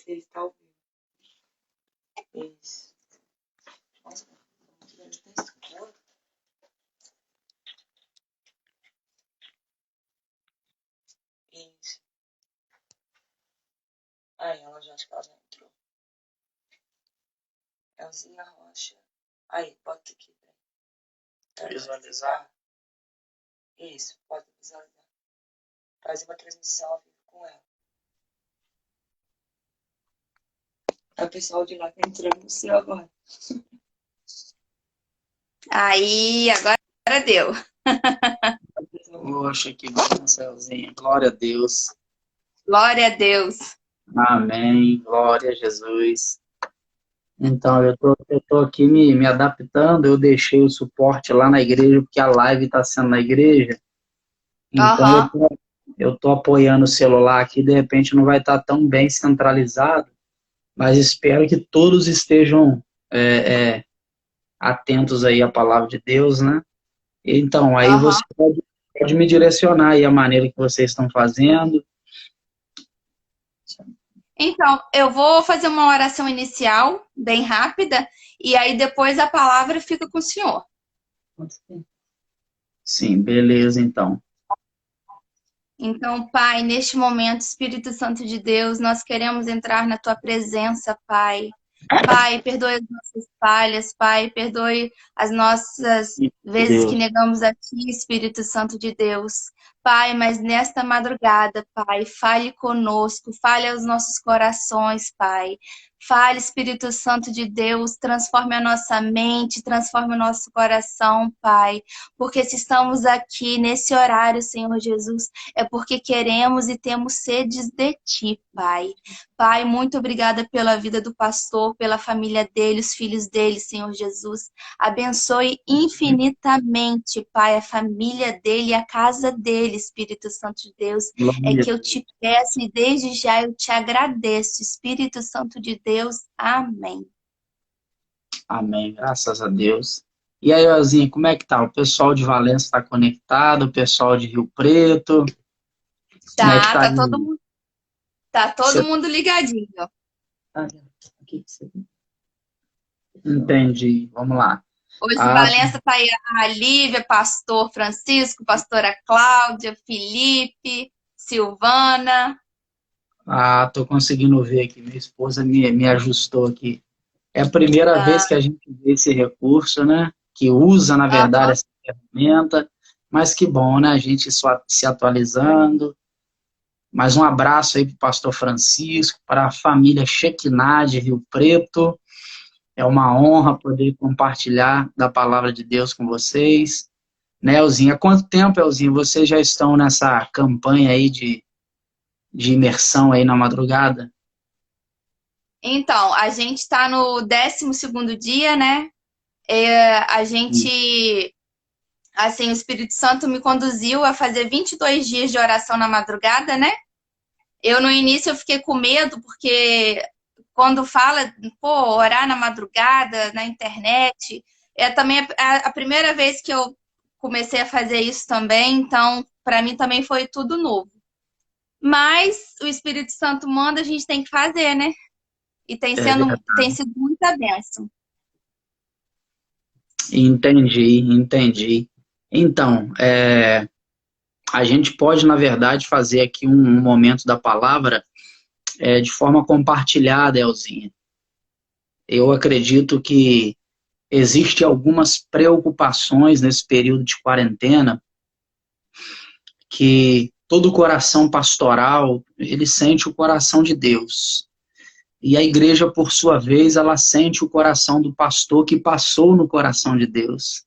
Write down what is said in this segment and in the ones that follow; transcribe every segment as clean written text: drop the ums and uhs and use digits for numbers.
se ele está ouvindo. Isso. Nossa, tá escuro. Isso. Aí, ela já acho que ela já entrou. Elzinha Rocha. Aí, bota aqui. Visualizar. Isso, pode visualizar. Fazer uma transmissão ao vivo com ela. É o pessoal de lá tá entrando no seu agora. Aí, agora deu. Poxa, que bom, Celzinha. Glória a Deus. Glória a Deus. Amém. Glória a Jesus. Então, eu tô aqui me adaptando. Eu deixei o suporte lá na igreja, porque a live está sendo na igreja. Então, Aham. eu tô apoiando o celular aqui. De repente, não vai estar tão bem centralizado, mas espero que todos estejam atentos aí à palavra de Deus, né? Então, aí Aham. você pode me direcionar aí a maneira que vocês estão fazendo. Então, eu vou fazer uma oração inicial, bem rápida, e aí depois a palavra fica com o senhor. Sim, beleza, então. Então, Pai, neste momento, Espírito Santo de Deus, nós queremos entrar na tua presença, Pai. Pai, perdoe as nossas falhas, Pai, perdoe as nossas vezes que Deus. negamos a Ti, Espírito Santo de Deus. Pai, mas nesta madrugada, Pai, fale conosco, fale aos nossos corações, Pai. Fale, Espírito Santo de Deus, transforme a nossa mente, transforme o nosso coração, Pai. Porque se estamos aqui nesse horário, Senhor Jesus, é porque queremos e temos sedes de Ti, Pai. Pai, muito obrigada pela vida do pastor, pela família dele, os filhos dele, Senhor Jesus. Abençoe infinitamente, Pai, a família dele e a casa dele, Espírito Santo de Deus. É Glória. que eu te peço e desde já eu te agradeço, Espírito Santo de Deus. Amém. Amém, graças a Deus. E aí, Elzinha, como é que tá? O pessoal de Valença está conectado, o pessoal de Rio Preto, como é que Tá, tá tá aí? todo mundo, tá todo Você mundo ligadinho. tá... Entendi, vamos lá. Hoje em Ah, Valença tá aí a Lívia, pastor Francisco, pastora Cláudia, Felipe, Silvana. tô conseguindo ver aqui, minha esposa me ajustou aqui. É a primeira vez Ah, que a gente vê esse recurso, né? Que usa, na verdade, aham. essa ferramenta, mas que bom, né? A gente só se atualizando. Mais um abraço aí para o pastor Francisco, para a família Shekinah de Rio Preto. É uma honra poder compartilhar da palavra de Deus com vocês. Né, Elzinha? Há quanto tempo, Elzinha, vocês já estão nessa campanha aí de imersão aí na madrugada? Então, a gente tá no 12º dia, né? A gente, assim, o Espírito Santo me conduziu a fazer 22 dias de oração na madrugada, né? Eu, no início, eu fiquei com medo, porque quando fala, pô, orar na madrugada, na internet, é também a primeira vez que eu comecei a fazer isso também, então, para mim também foi tudo novo. Mas o Espírito Santo manda, a gente tem que fazer, né? E É tem sido muita bênção. Entendi. Então, a gente pode, na verdade, fazer aqui um momento da palavra de forma compartilhada, Elzinha. Eu acredito que existem algumas preocupações nesse período de quarentena que todo coração pastoral, ele sente o coração de Deus. E a igreja, por sua vez, ela sente o coração do pastor que passou no coração de Deus.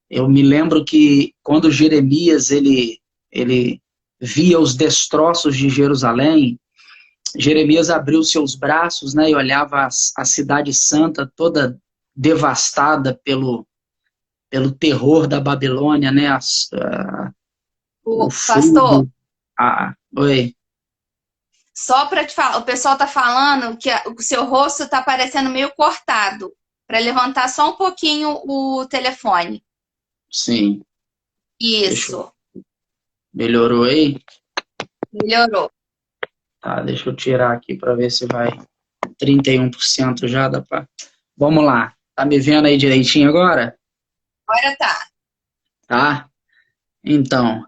Eu me lembro que quando Jeremias ele via os destroços de Jerusalém, Jeremias abriu seus braços, né, e olhava a cidade santa toda devastada pelo terror da Babilônia, né, o Pastor, fogo. Oi. só para te falar, o pessoal tá falando que o seu rosto tá parecendo meio cortado. Para levantar só um pouquinho o telefone. Sim, deixa eu... Isso, Melhorou aí? melhorou. Tá, deixa eu tirar aqui para ver se vai 31% já, dá pra... Vamos lá. Tá me vendo aí direitinho agora? Agora tá. Tá? Então,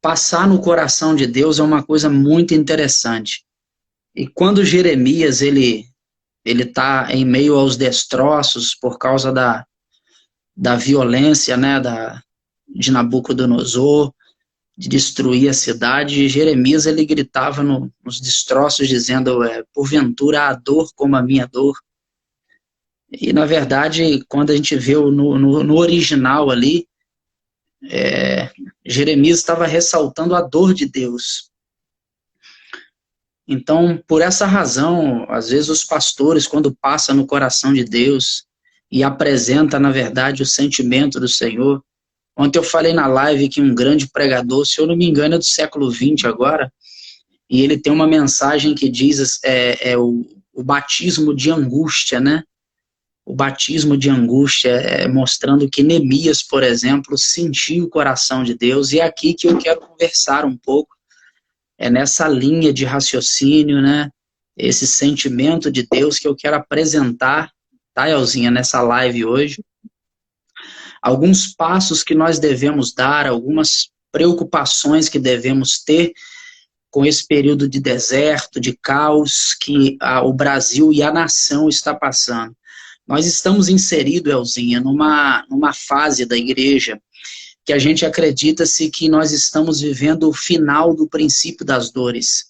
passar no coração de Deus é uma coisa muito interessante. E quando Jeremias, ele tá em meio aos destroços por causa da violência, né, de Nabucodonosor, de destruir a cidade, Jeremias, ele gritava nos destroços, dizendo, porventura há dor como a minha dor. E, na verdade, quando a gente vê no original ali, Jeremias estava ressaltando a dor de Deus. Então, por essa razão, às vezes os pastores, quando passam no coração de Deus e apresenta, na verdade, o sentimento do Senhor. Ontem eu falei na live que um grande pregador, se eu não me engano, é do século XX agora, e ele tem uma mensagem que diz o batismo de angústia, né? O batismo de angústia, mostrando que Neemias, por exemplo, sentiu o coração de Deus, e é aqui que eu quero conversar um pouco, nessa linha de raciocínio, né? Esse sentimento de Deus que eu quero apresentar, tá, Elzinha, nessa live hoje. Alguns passos que nós devemos dar, algumas preocupações que devemos ter com esse período de deserto, de caos que o Brasil e a nação está passando. Nós estamos inseridos, Elzinha, numa fase da igreja que a gente acredita-se que nós estamos vivendo o final do princípio das dores.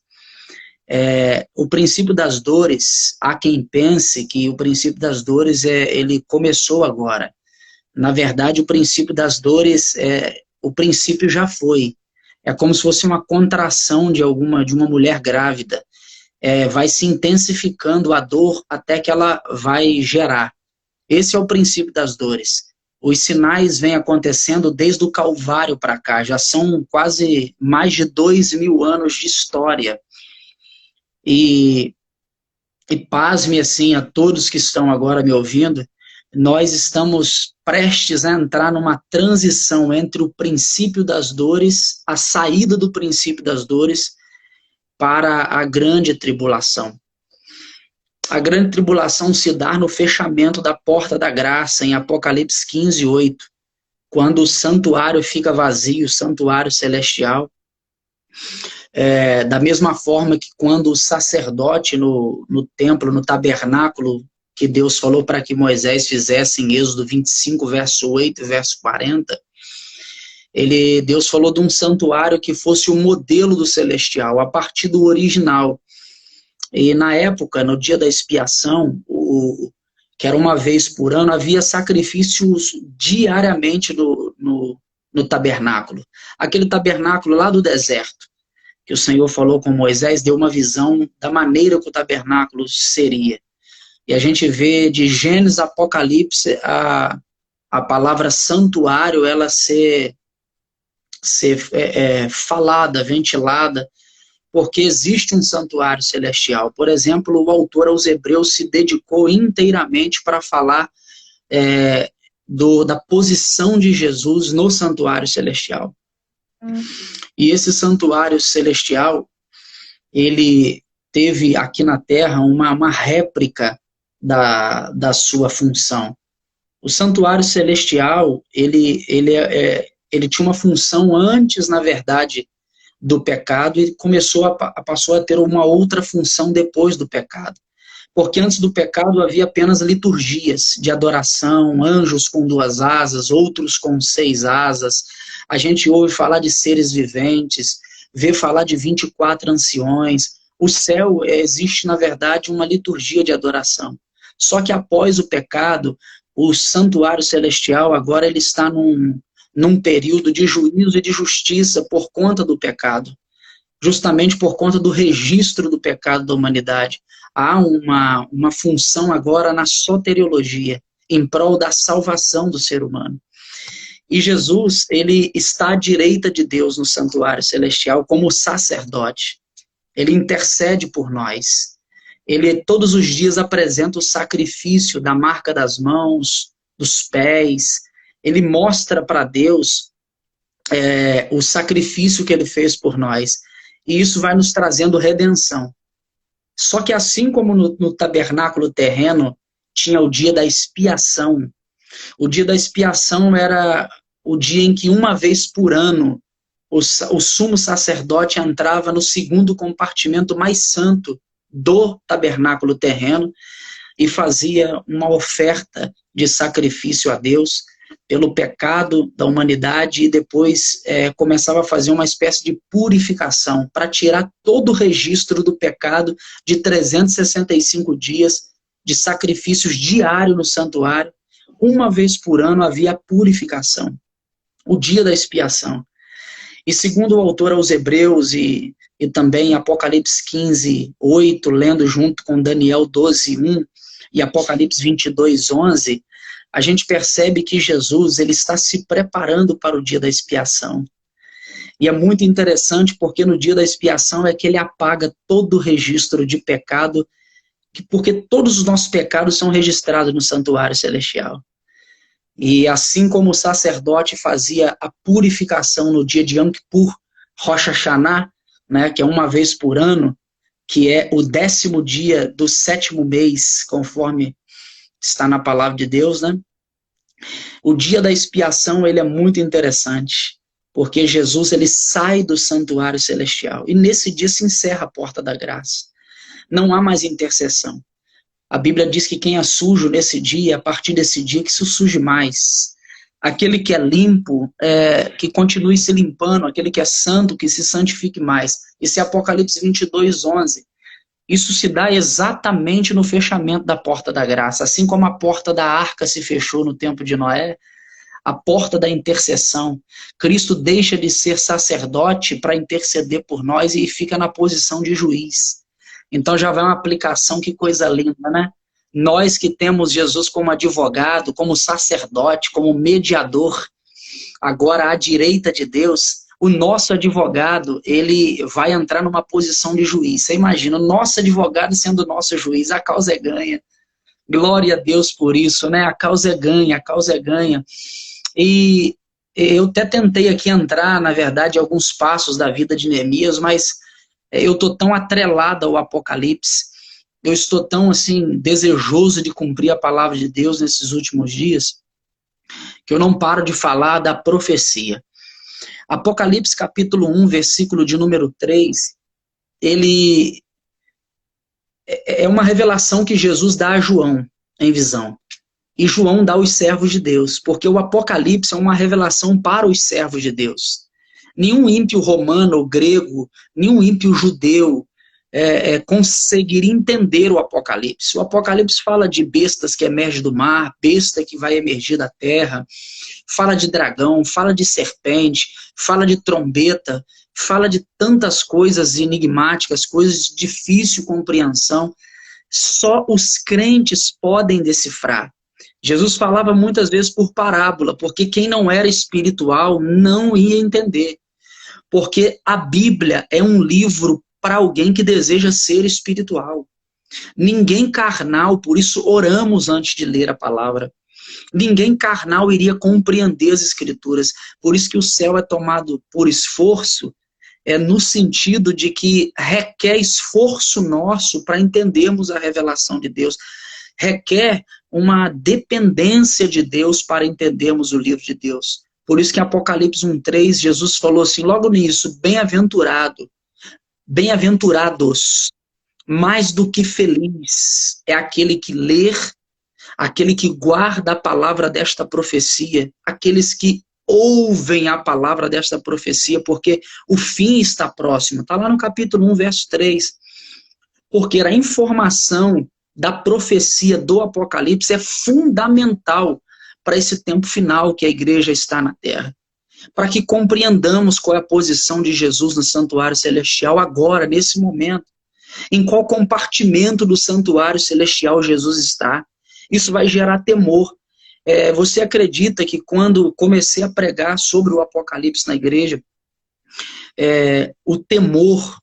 O princípio das dores, há quem pense que o princípio das dores ele começou agora. Na verdade, o princípio das dores, o princípio já foi. É como se fosse uma contração de uma mulher grávida. Vai se intensificando a dor até que ela vai gerar. Esse é o princípio das dores. Os sinais vêm acontecendo desde o Calvário para cá, já são quase mais de 2.000 anos de história. E pasme assim a todos que estão agora me ouvindo, nós estamos prestes a entrar numa transição entre o princípio das dores, a saída do princípio das dores para a grande tribulação. A grande tribulação se dá no fechamento da porta da graça, em Apocalipse 15:8, quando o santuário fica vazio, o santuário celestial. Da mesma forma que quando o sacerdote no templo, no tabernáculo, que Deus falou para que Moisés fizesse em Êxodo 25, verso 8 e verso 40, Deus falou de um santuário que fosse o modelo do celestial, a partir do original. E na época, no dia da expiação, que era uma vez por ano, havia sacrifícios diariamente no tabernáculo. Aquele tabernáculo lá do deserto, que o Senhor falou com Moisés, deu uma visão da maneira que o tabernáculo seria. E a gente vê de Gênesis a Apocalipse a palavra santuário, ela ser falada, ventilada, porque existe um santuário celestial. Por exemplo, o autor aos Hebreus se dedicou inteiramente para falar da posição de Jesus no santuário celestial. E esse santuário celestial, ele teve aqui na Terra uma réplica da sua função. O santuário celestial, ele tinha uma função antes, na verdade, do pecado, e passou a ter uma outra função depois do pecado. Porque antes do pecado havia apenas liturgias de adoração, anjos com 2 asas, outros com 6 asas. A gente ouve falar de seres viventes, vê falar de 24 anciões. O céu existe, na verdade, uma liturgia de adoração. Só que após o pecado, o santuário celestial agora ele está num período de juízo e de justiça por conta do pecado. Justamente por conta do registro do pecado da humanidade. Há uma função agora na soteriologia, em prol da salvação do ser humano. E Jesus, ele está à direita de Deus no santuário celestial como sacerdote. Ele intercede por nós. Ele todos os dias apresenta o sacrifício da marca das mãos, dos pés. Ele mostra para Deus o sacrifício que ele fez por nós. e isso vai nos trazendo redenção. Só que assim como no tabernáculo terreno tinha o dia da expiação, o dia da expiação era o dia em que uma vez por ano o sumo sacerdote entrava no segundo compartimento mais santo do tabernáculo terreno e fazia uma oferta de sacrifício a Deus pelo pecado da humanidade e depois começava a fazer uma espécie de purificação para tirar todo o registro do pecado de 365 dias de sacrifícios diários no santuário. Uma vez por ano havia a purificação, o dia da expiação. E segundo o autor aos Hebreus e também Apocalipse 15, 8, lendo junto com Daniel 12, 1 e Apocalipse 22, 11, a gente percebe que Jesus ele está se preparando para o dia da expiação. E é muito interessante porque no dia da expiação é que ele apaga todo o registro de pecado, porque todos os nossos pecados são registrados no santuário celestial. E assim como o sacerdote fazia a purificação no dia de Yom Kippur, Rosh Hashanah, né, que é uma vez por ano, que é o 10º dia do 7º mês, conforme está na palavra de Deus, né? O dia da expiação, ele é muito interessante, porque Jesus, ele sai do santuário celestial, e nesse dia se encerra a porta da graça. Não há mais intercessão. A Bíblia diz que quem é sujo nesse dia, a partir desse dia, que se suje mais. Aquele que é limpo, que continue se limpando, aquele que é santo, que se santifique mais. Esse é Apocalipse 22, 11. Isso se dá exatamente no fechamento da porta da graça. Assim como a porta da arca se fechou no tempo de Noé, a porta da intercessão. Cristo deixa de ser sacerdote para interceder por nós e fica na posição de juiz. Então já vai uma aplicação, que coisa linda, né? Nós que temos Jesus como advogado, como sacerdote, como mediador, agora à direita de Deus, o nosso advogado, ele vai entrar numa posição de juiz. Você imagina, o nosso advogado sendo nosso juiz, a causa é ganha. Glória a Deus por isso, né? A causa é ganha, a causa é ganha. E eu até tentei aqui entrar, na verdade, alguns passos da vida de Neemias, mas eu estou tão atrelado ao Apocalipse, eu estou tão assim, desejoso de cumprir a palavra de Deus nesses últimos dias, que eu não paro de falar da profecia. Apocalipse capítulo 1, versículo de número 3, ele é uma revelação que Jesus dá a João em visão. E João dá aos servos de Deus, porque o Apocalipse é uma revelação para os servos de Deus. Nenhum ímpio romano ou grego, nenhum ímpio judeu conseguiria entender o Apocalipse. O Apocalipse fala de bestas que emergem do mar, besta que vai emergir da terra, fala de dragão, fala de serpente, fala de trombeta, fala de tantas coisas enigmáticas, coisas de difícil compreensão. Só os crentes podem decifrar. Jesus falava muitas vezes por parábola, porque quem não era espiritual não ia entender. Porque a Bíblia é um livro para alguém que deseja ser espiritual. Ninguém carnal, por isso oramos antes de ler a palavra. Ninguém carnal iria compreender as Escrituras. Por isso que o céu é tomado por esforço, no sentido de que requer esforço nosso para entendermos a revelação de Deus. Requer uma dependência de Deus para entendermos o livro de Deus. Por isso que em Apocalipse 1:3, Jesus falou assim, logo nisso, bem-aventurado, bem-aventurados, mais do que feliz, é aquele que ler, aquele que guarda a palavra desta profecia, aqueles que ouvem a palavra desta profecia, porque o fim está próximo. Está lá no capítulo 1, verso 3. Porque a informação da profecia do Apocalipse é fundamental para esse tempo final que a igreja está na terra. Para que compreendamos qual é a posição de Jesus no santuário celestial agora, nesse momento. Em qual compartimento do santuário celestial Jesus está. Isso vai gerar temor. Você acredita que quando comecei a pregar sobre o Apocalipse na igreja, o temor,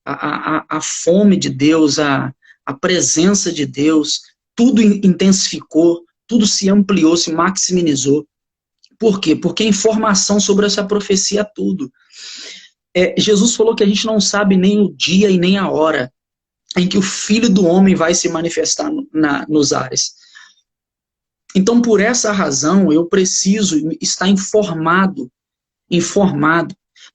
a fome de Deus, a presença de Deus, tudo intensificou, tudo se ampliou, se maximizou. Por quê? Porque a informação sobre essa profecia é tudo. Jesus falou que a gente não sabe nem o dia e nem a hora em que o Filho do Homem vai se manifestar nos ares. Então, por essa razão, eu preciso estar informado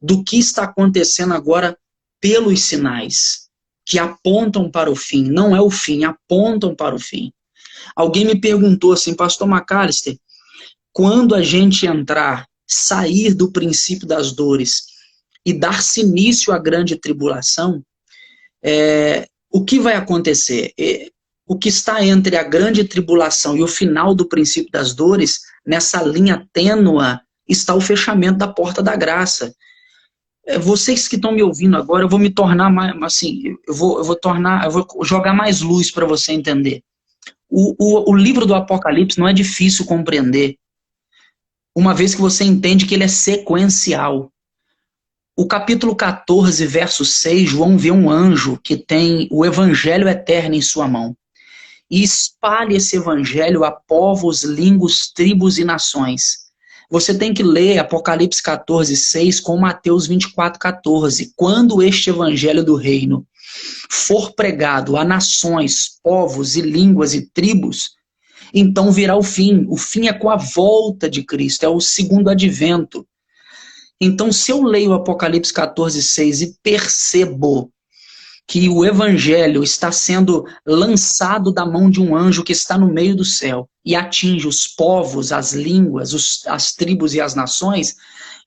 do que está acontecendo agora pelos sinais que apontam para o fim. Não é o fim, apontam para o fim. Alguém me perguntou assim, Pastor McAllister, quando a gente sair do princípio das dores e dar-se início à grande tribulação, o que vai acontecer? O que está entre a grande tribulação e o final do princípio das dores, nessa linha tênua, está o fechamento da porta da graça. Vocês que estão me ouvindo agora, eu vou me tornar mais, assim, eu vou jogar mais luz para você entender. O livro do Apocalipse não é difícil compreender, uma vez que você entende que ele é sequencial. O capítulo 14, verso 6, João vê um anjo que tem o evangelho eterno em sua mão. E espalhe esse evangelho a povos, línguas, tribos e nações. Você tem que ler Apocalipse 14, 6 com Mateus 24, 14. Quando este evangelho do reino for pregado a nações, povos e línguas e tribos, então virá o fim. O fim é com a volta de Cristo, é o segundo advento. Então, se eu leio Apocalipse 14, 6 e percebo que o evangelho está sendo lançado da mão de um anjo que está no meio do céu e atinge os povos, as línguas, as tribos e as nações,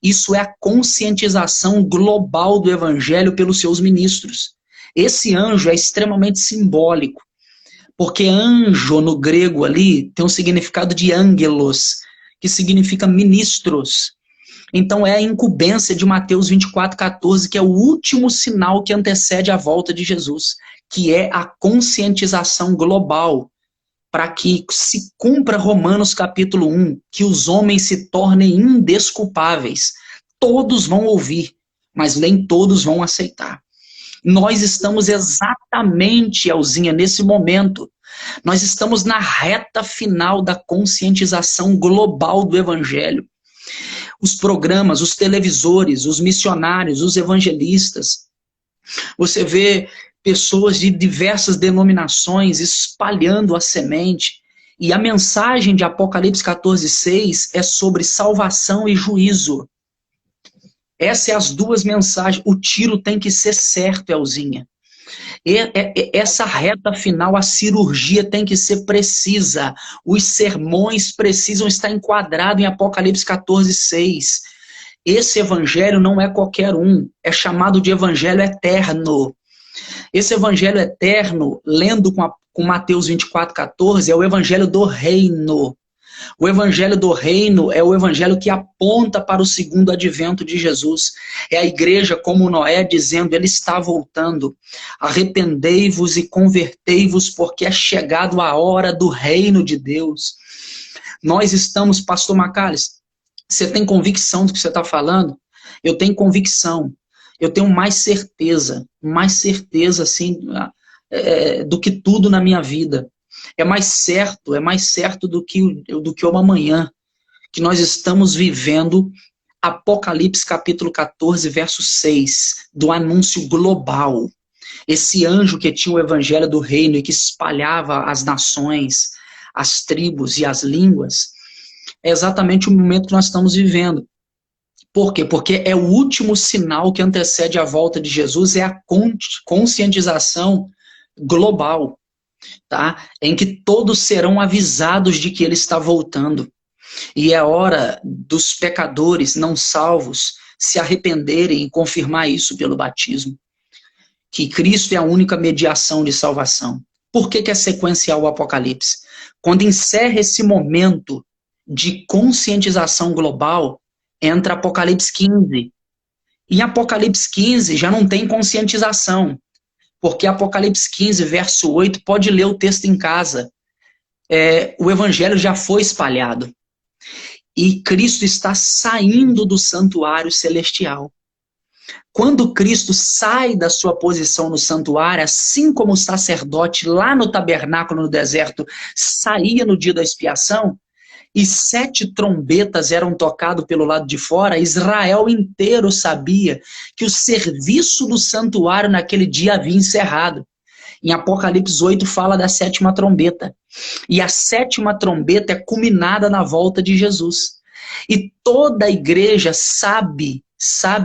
isso é a conscientização global do evangelho pelos seus ministros. Esse anjo é extremamente simbólico, porque anjo no grego ali tem um significado de ângelos, que significa ministros. Então é a incumbência de Mateus 24, 14, que é o último sinal que antecede a volta de Jesus, que é a conscientização global, para que se cumpra Romanos capítulo 1, que os homens se tornem indesculpáveis. Todos vão ouvir, mas nem todos vão aceitar. Nós estamos exatamente, Elzinha, nesse momento. Nós estamos na reta final da conscientização global do evangelho. Os programas, os televisores, os missionários, os evangelistas. Você vê pessoas de diversas denominações espalhando a semente. E a mensagem de Apocalipse 14, 6 é sobre salvação e juízo. Essas são as duas mensagens. O tiro tem que ser certo, Elzinha. Essa reta final, a cirurgia tem que ser precisa. Os sermões precisam estar enquadrados em Apocalipse 14, 6. Esse evangelho não é qualquer um, é chamado de evangelho eterno. Esse evangelho eterno, lendo com Mateus 24, 14, é o evangelho do reino. O evangelho do reino é o evangelho que aponta para o segundo advento de Jesus. É a igreja como Noé dizendo, ele está voltando. Arrependei-vos e convertei-vos, porque é chegado a hora do reino de Deus. Nós estamos, Pastor McAllister, você tem convicção do que você está falando? Eu tenho convicção. Eu tenho mais certeza assim, do que tudo na minha vida. É mais certo do que o amanhã, que nós estamos vivendo Apocalipse capítulo 14, verso 6, do anúncio global. Esse anjo que tinha o evangelho do reino e que espalhava as nações, as tribos e as línguas, é exatamente o momento que nós estamos vivendo. Por quê? Porque é o último sinal que antecede a volta de Jesus, é a conscientização global. Tá? Em que todos serão avisados de que ele está voltando. E é hora dos pecadores não salvos se arrependerem e confirmar isso pelo batismo. Que Cristo é a única mediação de salvação. Por que é sequencial o Apocalipse? Quando encerra esse momento de conscientização global, entra Apocalipse 15. Em Apocalipse 15 já não tem conscientização. Porque Apocalipse 15, verso 8, pode ler o texto em casa. O evangelho já foi espalhado. E Cristo está saindo do santuário celestial. Quando Cristo sai da sua posição no santuário, assim como o sacerdote lá no tabernáculo no deserto saía no dia da expiação, e 7 trombetas eram tocadas pelo lado de fora, Israel inteiro sabia que o serviço do santuário naquele dia havia encerrado. Em Apocalipse 8 fala da 7ª trombeta. E a 7ª trombeta é culminada na volta de Jesus. E toda a igreja sabe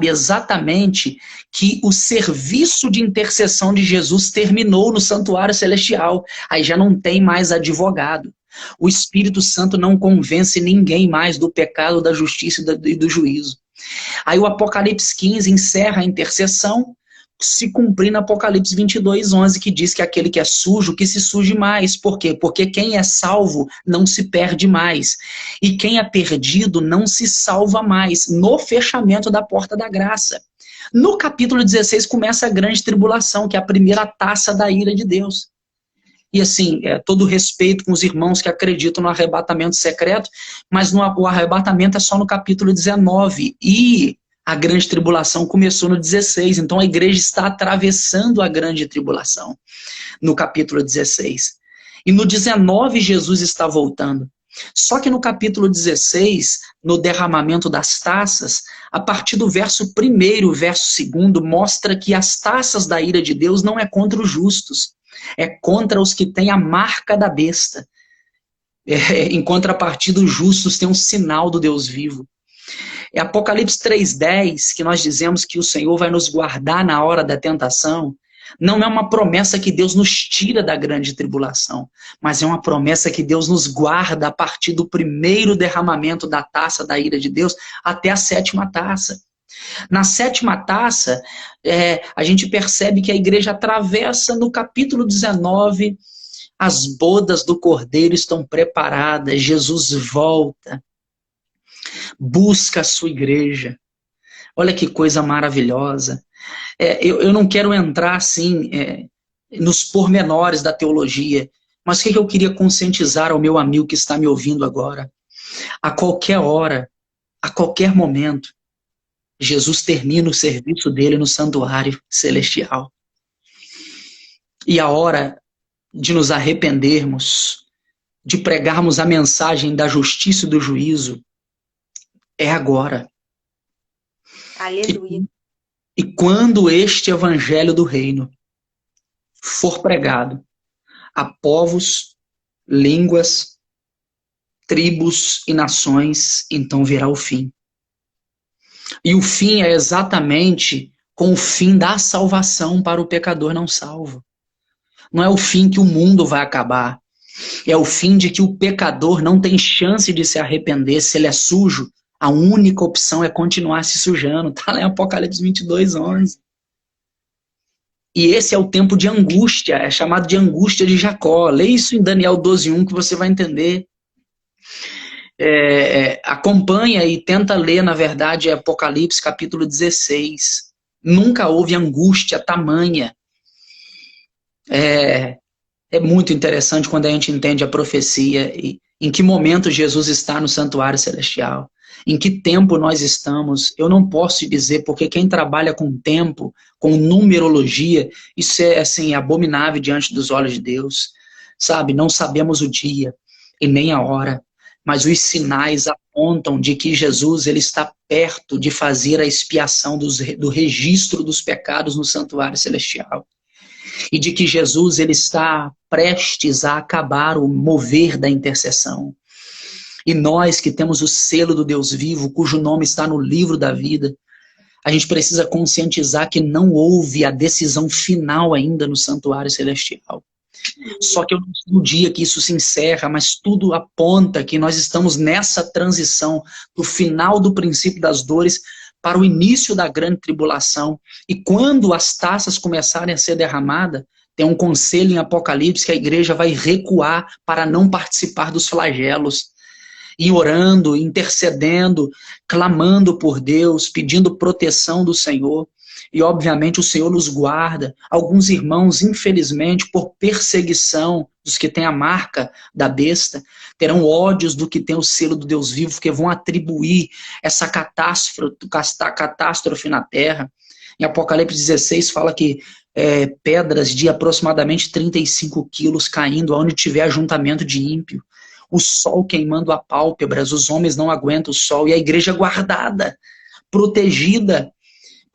exatamente que o serviço de intercessão de Jesus terminou no santuário celestial. Aí já não tem mais advogado. O Espírito Santo não convence ninguém mais do pecado, da justiça e do juízo. Aí o Apocalipse 15 encerra a intercessão, se cumprir no Apocalipse 22:11, que diz que aquele que é sujo, que se suje mais. Por quê? Porque quem é salvo não se perde mais. E quem é perdido não se salva mais, no fechamento da porta da graça. No capítulo 16 começa a grande tribulação, que é a primeira taça da ira de Deus. E assim, todo respeito com os irmãos que acreditam no arrebatamento secreto, mas o arrebatamento é só no capítulo 19. E a grande tribulação começou no 16, então a igreja está atravessando a grande tribulação no capítulo 16. E no 19 Jesus está voltando. Só que no capítulo 16, no derramamento das taças, a partir do verso 1º, verso 2º, mostra que as taças da ira de Deus não é contra os justos, é contra os que têm a marca da besta. Em contrapartida, os justos têm um sinal do Deus vivo. É Apocalipse 3:10, que nós dizemos que o Senhor vai nos guardar na hora da tentação. Não é uma promessa que Deus nos tira da grande tribulação, mas é uma promessa que Deus nos guarda a partir do primeiro derramamento da taça da ira de Deus até a 7ª taça. Na 7ª taça, a gente percebe que a igreja atravessa no capítulo 19, as bodas do Cordeiro estão preparadas, Jesus volta, busca a sua igreja. Olha que coisa maravilhosa. Eu não quero entrar assim nos pormenores da teologia, mas o que eu queria conscientizar ao meu amigo que está me ouvindo agora? A qualquer hora, a qualquer momento, Jesus termina o serviço dele no santuário celestial. E a hora de nos arrependermos, de pregarmos a mensagem da justiça e do juízo, é agora. Aleluia. E quando este evangelho do reino for pregado a povos, línguas, tribos e nações, então virá o fim. E o fim é exatamente com o fim da salvação para o pecador não salvo. Não é o fim que o mundo vai acabar. É o fim de que o pecador não tem chance de se arrepender. Se ele é sujo, a única opção é continuar se sujando. Está lá em Apocalipse 22:11. E esse é o tempo de angústia, é chamado de angústia de Jacó. Leia isso em Daniel 12:1 que você vai entender. Acompanha e tenta ler, na verdade, Apocalipse capítulo 16. Nunca houve angústia tamanha. É muito interessante quando a gente entende a profecia e em que momento Jesus está no santuário celestial. Em que tempo nós estamos, eu não posso dizer, porque quem trabalha com tempo, com numerologia, isso é assim, abominável diante dos olhos de Deus. Sabe, não sabemos o dia e nem a hora, mas os sinais apontam de que Jesus ele está perto de fazer a expiação do registro dos pecados no santuário celestial. E de que Jesus ele está prestes a acabar o mover da intercessão. E nós que temos o selo do Deus vivo, cujo nome está no livro da vida, a gente precisa conscientizar que não houve a decisão final ainda no santuário celestial. Só que eu não sei o dia que isso se encerra, mas tudo aponta que nós estamos nessa transição do final do princípio das dores para o início da grande tribulação. E quando as taças começarem a ser derramadas, tem um conselho em Apocalipse que a igreja vai recuar para não participar dos flagelos. E orando, intercedendo, clamando por Deus, pedindo proteção do Senhor. E obviamente o Senhor nos guarda. Alguns irmãos, infelizmente, por perseguição dos que têm a marca da besta, terão ódios do que tem o selo do Deus vivo, porque vão atribuir essa catástrofe na terra. Em Apocalipse 16 fala que pedras de aproximadamente 35 quilos caindo onde tiver ajuntamento de ímpio. o sol queimando a pálpebras, os homens não aguentam o sol, e a igreja guardada, protegida,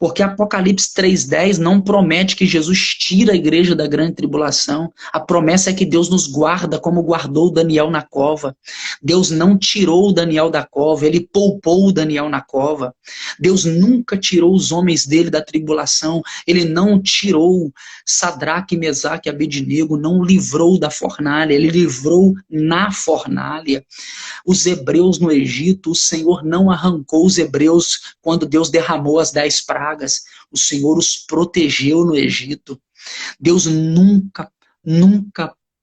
porque Apocalipse 3:10 não promete que Jesus tira a igreja da grande tribulação. A promessa é que Deus nos guarda como guardou Daniel na cova. Deus não tirou Daniel da cova, ele poupou Daniel na cova. Deus nunca tirou os homens dele da tribulação. Ele não tirou Sadraque, Mesaque e Abednego, não livrou da fornalha, ele livrou na fornalha. Os hebreus no Egito, o Senhor não arrancou os hebreus quando Deus derramou as 10 pragas. O Senhor os protegeu no Egito. Deus nunca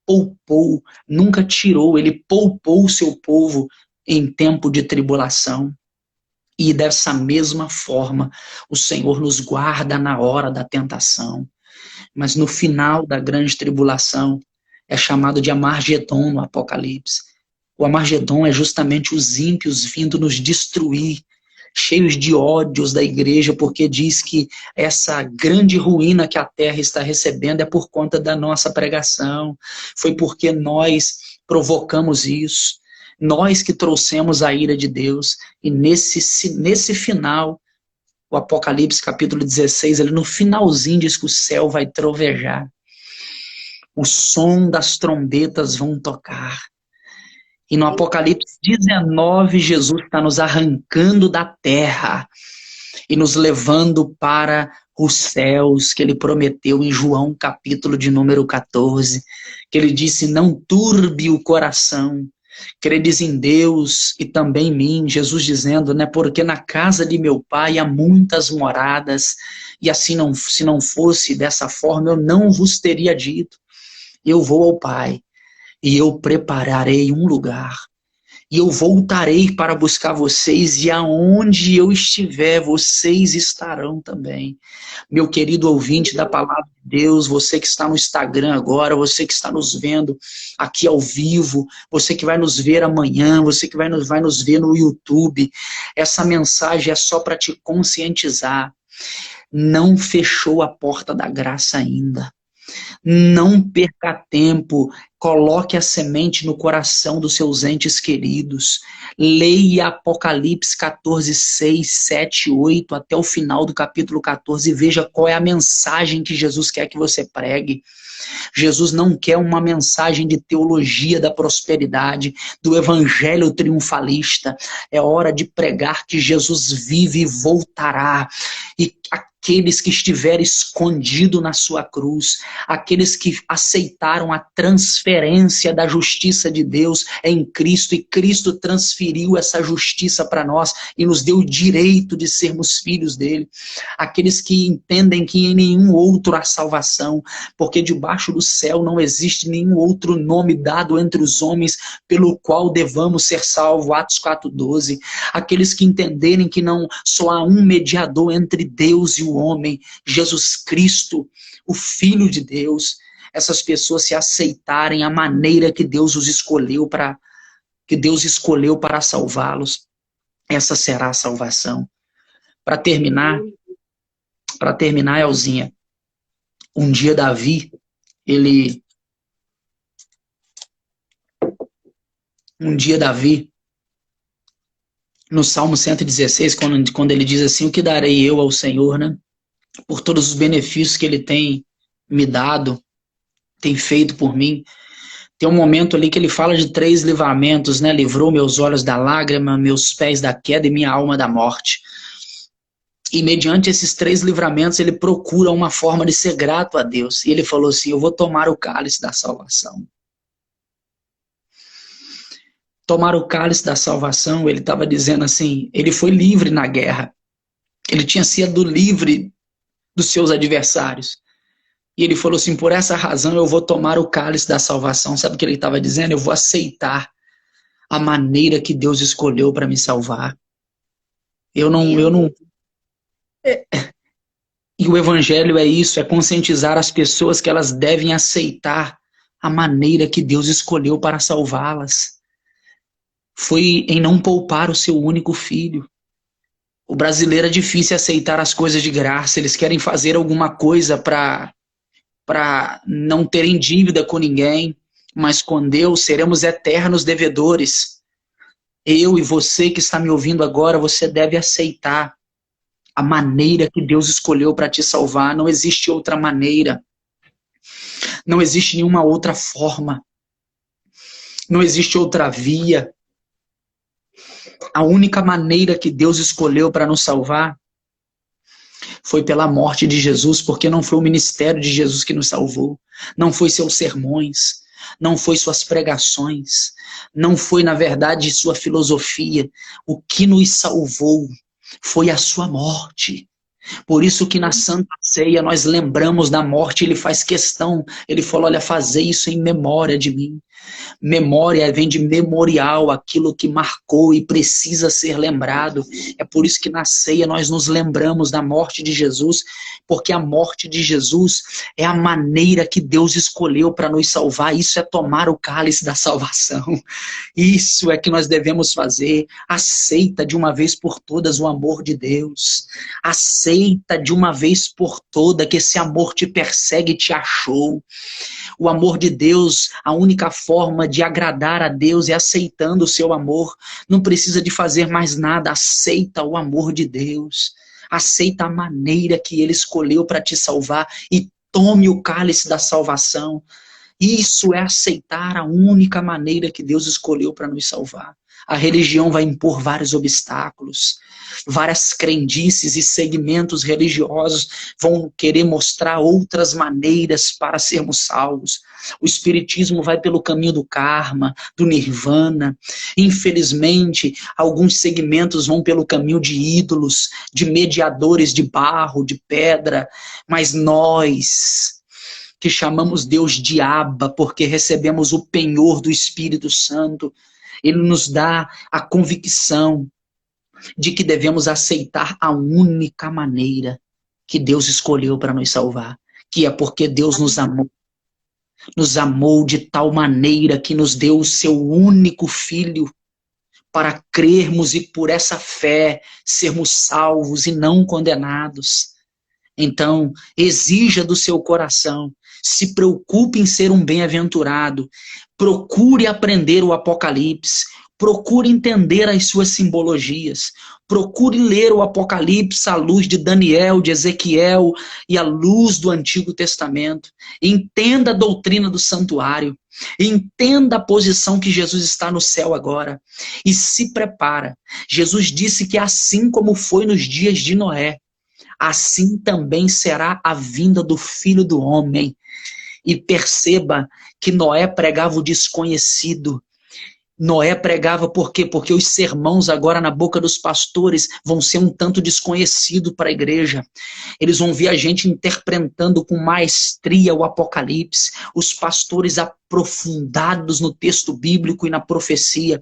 poupou, nunca tirou, ele poupou o seu povo em tempo de tribulação. E dessa mesma forma, o Senhor nos guarda na hora da tentação. Mas no final da grande tribulação, é chamado de Amargedon no Apocalipse. O Amargedon é justamente os ímpios vindo nos destruir, cheios de ódios da igreja, porque diz que essa grande ruína que a terra está recebendo é por conta da nossa pregação. Foi porque nós provocamos isso. Nós que trouxemos a ira de Deus. E nesse final, o Apocalipse capítulo 16, ele no finalzinho diz que o céu vai trovejar. O som das trombetas vão tocar. E no Apocalipse 19, Jesus está nos arrancando da terra e nos levando para os céus, que ele prometeu em João capítulo de número 14, que ele disse, não turbe o coração, credes em Deus e também em mim, Jesus dizendo, né, porque na casa de meu pai há muitas moradas, e assim se não fosse dessa forma, eu não vos teria dito, eu vou ao Pai, e eu prepararei um lugar, e eu voltarei para buscar vocês, e aonde eu estiver, vocês estarão também. Meu querido ouvinte da Palavra de Deus, você que está no Instagram agora, você que está nos vendo aqui ao vivo, você que vai nos ver amanhã, você que vai nos ver no YouTube, essa mensagem é só para te conscientizar. Não fechou a porta da graça ainda. Não perca tempo, coloque a semente no coração dos seus entes queridos. Leia Apocalipse 14, 6, 7, 8, até o final do capítulo 14 e veja qual é a mensagem que Jesus quer que você pregue. Jesus não quer uma mensagem de teologia da prosperidade, do evangelho triunfalista. É hora de pregar que Jesus vive e voltará. E aqueles que estiverem escondidos na sua cruz, aqueles que aceitaram a transferência da justiça de Deus em Cristo, e Cristo transferiu essa justiça para nós e nos deu o direito de sermos filhos dele. Aqueles que entendem que em nenhum outro há salvação, porque debaixo do céu não existe nenhum outro nome dado entre os homens pelo qual devamos ser salvos, Atos 4:12. Aqueles que entenderem que não só há um mediador entre Deus e o homem, Jesus Cristo, o Filho de Deus. Essas pessoas se aceitarem a maneira que Deus os escolheu para salvá-los, essa será a salvação. Para terminar, Elzinha, um dia Davi, no Salmo 116, quando ele diz assim, o que darei eu ao Senhor, né? Por todos os benefícios que ele tem me dado, tem feito por mim. Tem um momento ali que ele fala de 3 livramentos, né? Livrou meus olhos da lágrima, meus pés da queda e minha alma da morte. E mediante esses 3 livramentos, ele procura uma forma de ser grato a Deus. E ele falou assim, eu vou tomar o cálice da salvação. Tomar o cálice da salvação, ele estava dizendo assim, ele foi livre na guerra. Ele tinha sido livre dos seus adversários. E ele falou assim, por essa razão eu vou tomar o cálice da salvação. Sabe o que ele estava dizendo? Eu vou aceitar a maneira que Deus escolheu para me salvar. Eu não... E o evangelho é isso, é conscientizar as pessoas que elas devem aceitar a maneira que Deus escolheu para salvá-las. Foi em não poupar o seu único filho. O brasileiro é difícil aceitar as coisas de graça, eles querem fazer alguma coisa para não terem dívida com ninguém, mas com Deus seremos eternos devedores. Eu e você que está me ouvindo agora, você deve aceitar a maneira que Deus escolheu para te salvar. Não existe outra maneira. Não existe nenhuma outra forma. Não existe outra via. A única maneira que Deus escolheu para nos salvar foi pela morte de Jesus, porque não foi o ministério de Jesus que nos salvou. Não foi seus sermões. Não foi suas pregações. Não foi, na verdade, sua filosofia. O que nos salvou foi a sua morte. Por isso que na Santa Ceia nós lembramos da morte, ele faz questão, ele falou, olha, fazer isso em memória de mim. Memória vem de memorial, aquilo que marcou e precisa ser lembrado. É por isso que na ceia nós nos lembramos da morte de Jesus, porque a morte de Jesus é a maneira que Deus escolheu para nos salvar. Isso é tomar o cálice da salvação. Isso é que nós devemos fazer. Aceita de uma vez por todas o amor de Deus. Aceita de uma vez por todas que esse amor te persegue e te achou. O amor de Deus, a única forma de agradar a Deus é aceitando o seu amor. Não precisa de fazer mais nada, aceita o amor de Deus. Aceita a maneira que Ele escolheu para te salvar e tome o cálice da salvação. Isso é aceitar a única maneira que Deus escolheu para nos salvar. A religião vai impor vários obstáculos, várias crendices e segmentos religiosos vão querer mostrar outras maneiras para sermos salvos. O espiritismo vai pelo caminho do karma, do nirvana. Infelizmente, alguns segmentos vão pelo caminho de ídolos, de mediadores de barro, de pedra, mas nós que chamamos Deus de Abba, porque recebemos o penhor do Espírito Santo, Ele nos dá a convicção de que devemos aceitar a única maneira que Deus escolheu para nos salvar, que é porque Deus nos amou de tal maneira que nos deu o seu único Filho para crermos e por essa fé sermos salvos e não condenados. Então, exija do seu coração, se preocupe em ser um bem-aventurado, procure aprender o Apocalipse, procure entender as suas simbologias, procure ler o Apocalipse à luz de Daniel, de Ezequiel e à luz do Antigo Testamento. Entenda a doutrina do santuário, entenda a posição que Jesus está no céu agora e se prepara. Jesus disse que assim como foi nos dias de Noé, assim também será a vinda do Filho do Homem. E perceba que Noé pregava o desconhecido. Noé pregava por quê? Porque os sermãos agora na boca dos pastores vão ser um tanto desconhecido para a igreja. Eles vão ver a gente interpretando com maestria o Apocalipse, os pastores aprofundados no texto bíblico e na profecia,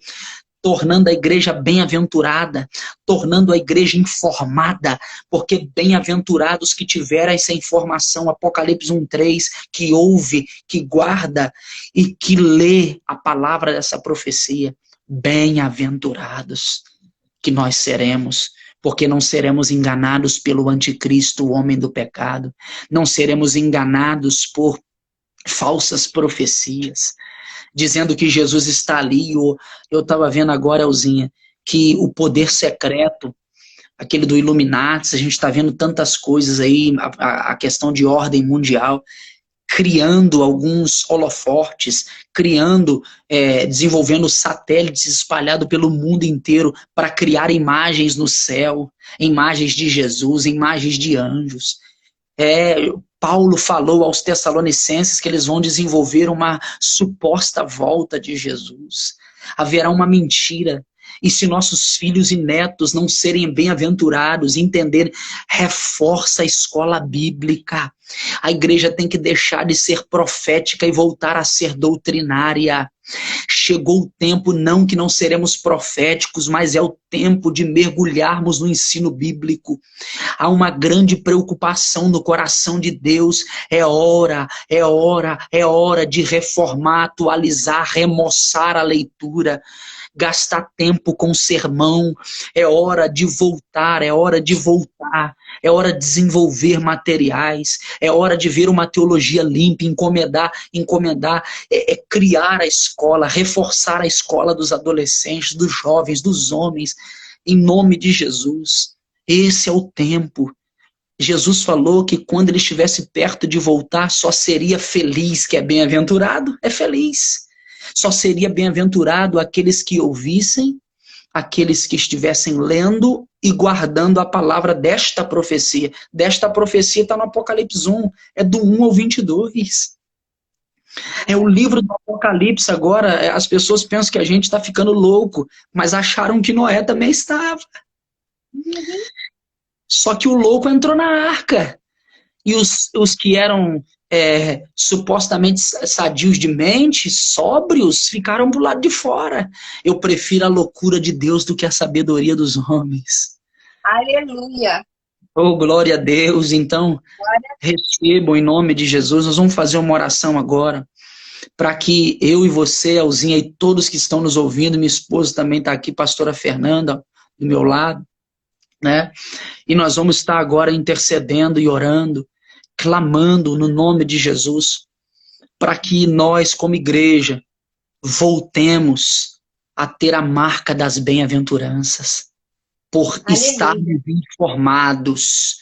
tornando a igreja bem-aventurada, tornando a igreja informada, porque bem-aventurados que tiveram essa informação, Apocalipse 1:3, que ouve, que guarda e que lê a palavra dessa profecia, bem-aventurados que nós seremos, porque não seremos enganados pelo anticristo, o homem do pecado, não seremos enganados por falsas profecias, dizendo que Jesus está ali. Eu estava vendo agora, Elzinha, que o poder secreto, aquele do Illuminati, a gente está vendo tantas coisas aí, a questão de ordem mundial, criando alguns holofortes, desenvolvendo satélites espalhados pelo mundo inteiro para criar imagens no céu, imagens de Jesus, imagens de anjos. Paulo falou aos Tessalonicenses que eles vão desenvolver uma suposta volta de Jesus. Haverá uma mentira. E se nossos filhos e netos não serem bem-aventurados, entender, reforça a escola bíblica. A igreja tem que deixar de ser profética e voltar a ser doutrinária. Chegou o tempo, não que não seremos proféticos, mas é o tempo de mergulharmos no ensino bíblico. Há uma grande preocupação no coração de Deus. É hora de reformar, atualizar, remoçar a leitura, gastar tempo com sermão. É hora de voltar, é hora de desenvolver materiais. É hora de ver uma teologia limpa, encomendar, criar a escola, reforçar a escola dos adolescentes, dos jovens, dos homens, em nome de Jesus. Esse é o tempo. Jesus falou que quando ele estivesse perto de voltar, só seria feliz, que é bem-aventurado, é feliz. Só seria bem-aventurado aqueles que ouvissem, aqueles que estivessem lendo e guardando a palavra desta profecia. Desta profecia está no Apocalipse 1, é do 1 ao 22. É o livro do Apocalipse agora, as pessoas pensam que a gente está ficando louco, mas acharam que Noé também estava. Só que o louco entrou na arca. E os que eram supostamente sadios de mente, sóbrios, ficaram pro lado de fora. Eu prefiro a loucura de Deus do que a sabedoria dos homens. Aleluia. Oh, glória a Deus. Então, recebam em nome de Jesus. Nós vamos fazer uma oração agora, para que eu e você, Alzinha, e todos que estão nos ouvindo, minha esposa também está aqui, pastora Fernanda, do meu lado, né? E nós vamos estar agora intercedendo e orando, clamando no nome de Jesus, para que nós, como igreja, voltemos a ter a marca das bem-aventuranças, por estarmos informados.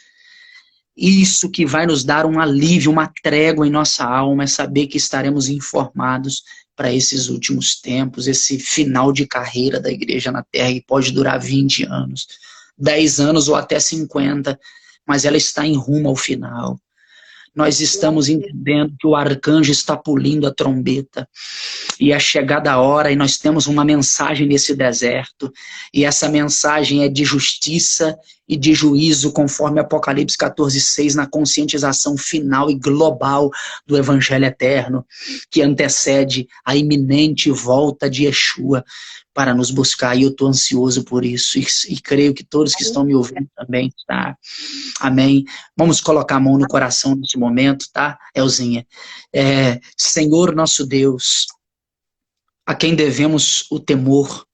Isso que vai nos dar um alívio, uma trégua em nossa alma, é saber que estaremos informados para esses últimos tempos, esse final de carreira da igreja na Terra, que pode durar 20 anos, 10 anos ou até 50, mas ela está em rumo ao final. Nós estamos entendendo que o arcanjo está pulindo a trombeta, e é chegada a hora, e nós temos uma mensagem nesse deserto, e essa mensagem é de justiça e de juízo, conforme Apocalipse 14:6, na conscientização final e global do Evangelho Eterno, que antecede a iminente volta de Yeshua para nos buscar, e eu estou ansioso por isso, e creio que todos que estão me ouvindo também, tá? Amém? Vamos colocar a mão no coração nesse momento, tá, Elzinha? Senhor nosso Deus, a quem devemos o temor,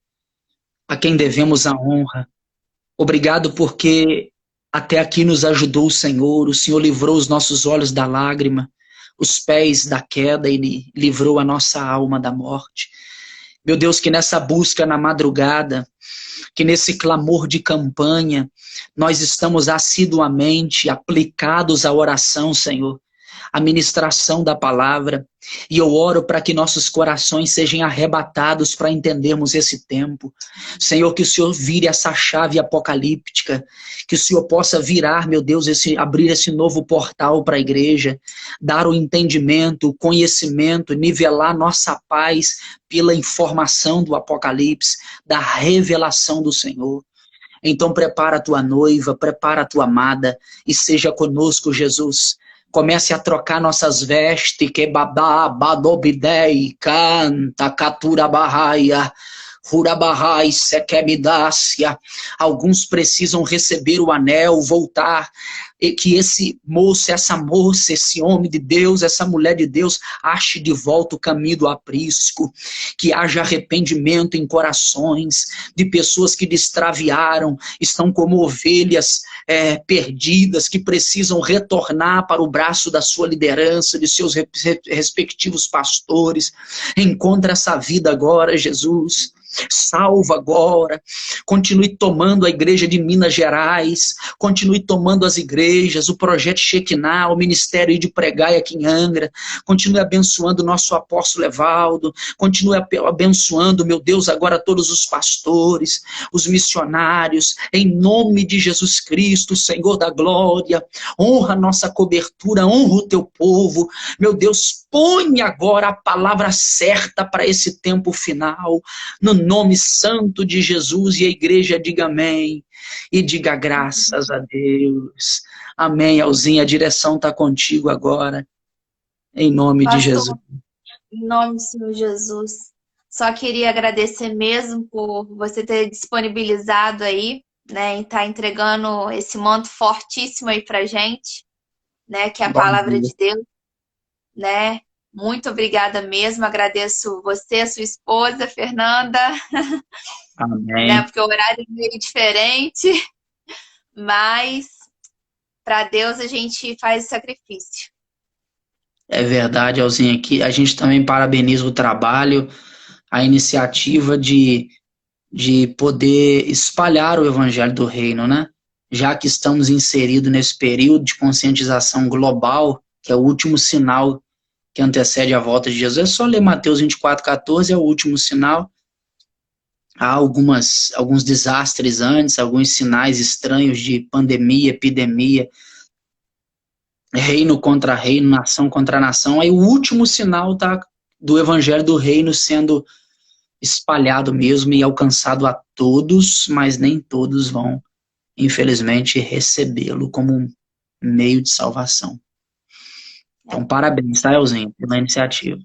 a quem devemos a honra, obrigado porque até aqui nos ajudou o Senhor livrou os nossos olhos da lágrima, os pés da queda e livrou a nossa alma da morte. Meu Deus, que nessa busca na madrugada, que nesse clamor de campanha, nós estamos assiduamente aplicados à oração, Senhor, a ministração da palavra, e eu oro para que nossos corações sejam arrebatados para entendermos esse tempo. Senhor, que o Senhor vire essa chave apocalíptica, que o Senhor possa virar, meu Deus, abrir esse novo portal para a igreja, dar o entendimento, o conhecimento, nivelar nossa paz pela informação do Apocalipse, da revelação do Senhor. Então prepara a tua noiva, prepara a tua amada, e seja conosco, Jesus. Comece a trocar nossas vestes, que babá, badobidei, canta, catura barraia, Hurabarrai, Sequemidácia. Alguns precisam receber o anel, voltar, e que esse moço, essa moça, esse homem de Deus, essa mulher de Deus, ache de volta o caminho do aprisco, que haja arrependimento em corações de pessoas que destraviaram, estão como ovelhas perdidas, que precisam retornar para o braço da sua liderança, de seus respectivos pastores. Encontra essa vida agora, Jesus. Salva agora, continue tomando a igreja de Minas Gerais, continue tomando as igrejas, o projeto Shekinah, o ministério de pregar aqui em Angra, continue abençoando o nosso apóstolo Evaldo, continue abençoando, meu Deus, agora todos os pastores, os missionários, em nome de Jesus Cristo, Senhor da glória, honra a nossa cobertura, honra o teu povo, meu Deus, põe agora a palavra certa para esse tempo final, no nome santo de Jesus, e a igreja diga amém, e diga graças a Deus. Amém, Alzinha, a direção está contigo agora, em nome de Jesus. Em nome do Senhor Jesus. Só queria agradecer mesmo por você ter disponibilizado aí, né, e estar entregando esse manto fortíssimo aí pra gente, né, que é a palavra de Deus, né? Muito obrigada mesmo, agradeço você, a sua esposa, Fernanda. Amém. Né, porque o horário é meio diferente, mas para Deus a gente faz o sacrifício. É verdade, Elzinha, aqui a gente também parabeniza o trabalho, a iniciativa de poder espalhar o evangelho do reino, né? Já que estamos inseridos nesse período de conscientização global, que é o último sinal que antecede a volta de Jesus. É só ler Mateus 24:14, é o último sinal. Há alguns desastres antes, alguns sinais estranhos de pandemia, epidemia, reino contra reino, nação contra nação. Aí o último sinal tá do evangelho do reino sendo espalhado mesmo e alcançado a todos, mas nem todos vão, infelizmente, recebê-lo como um meio de salvação. Então, parabéns, tá, Elzinho, pela iniciativa.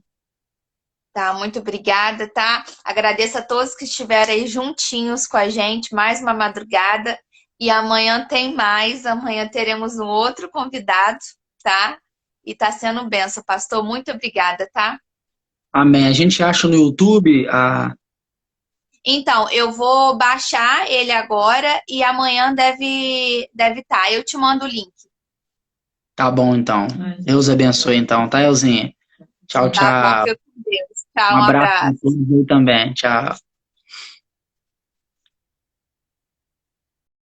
Tá, muito obrigada, tá? Agradeço a todos que estiveram aí juntinhos com a gente, mais uma madrugada. E amanhã tem mais, amanhã teremos um outro convidado, tá? E tá sendo um benção, pastor. Muito obrigada, tá? Amém. A gente acha no YouTube Então, eu vou baixar ele agora e amanhã deve estar. Eu te mando o link. Tá bom, então. Deus abençoe, então, tá, Elzinha? Tchau, Tá bom, tchau. fica com Deus. Tchau, Um um abraço abraço. para todos aí também. Tchau.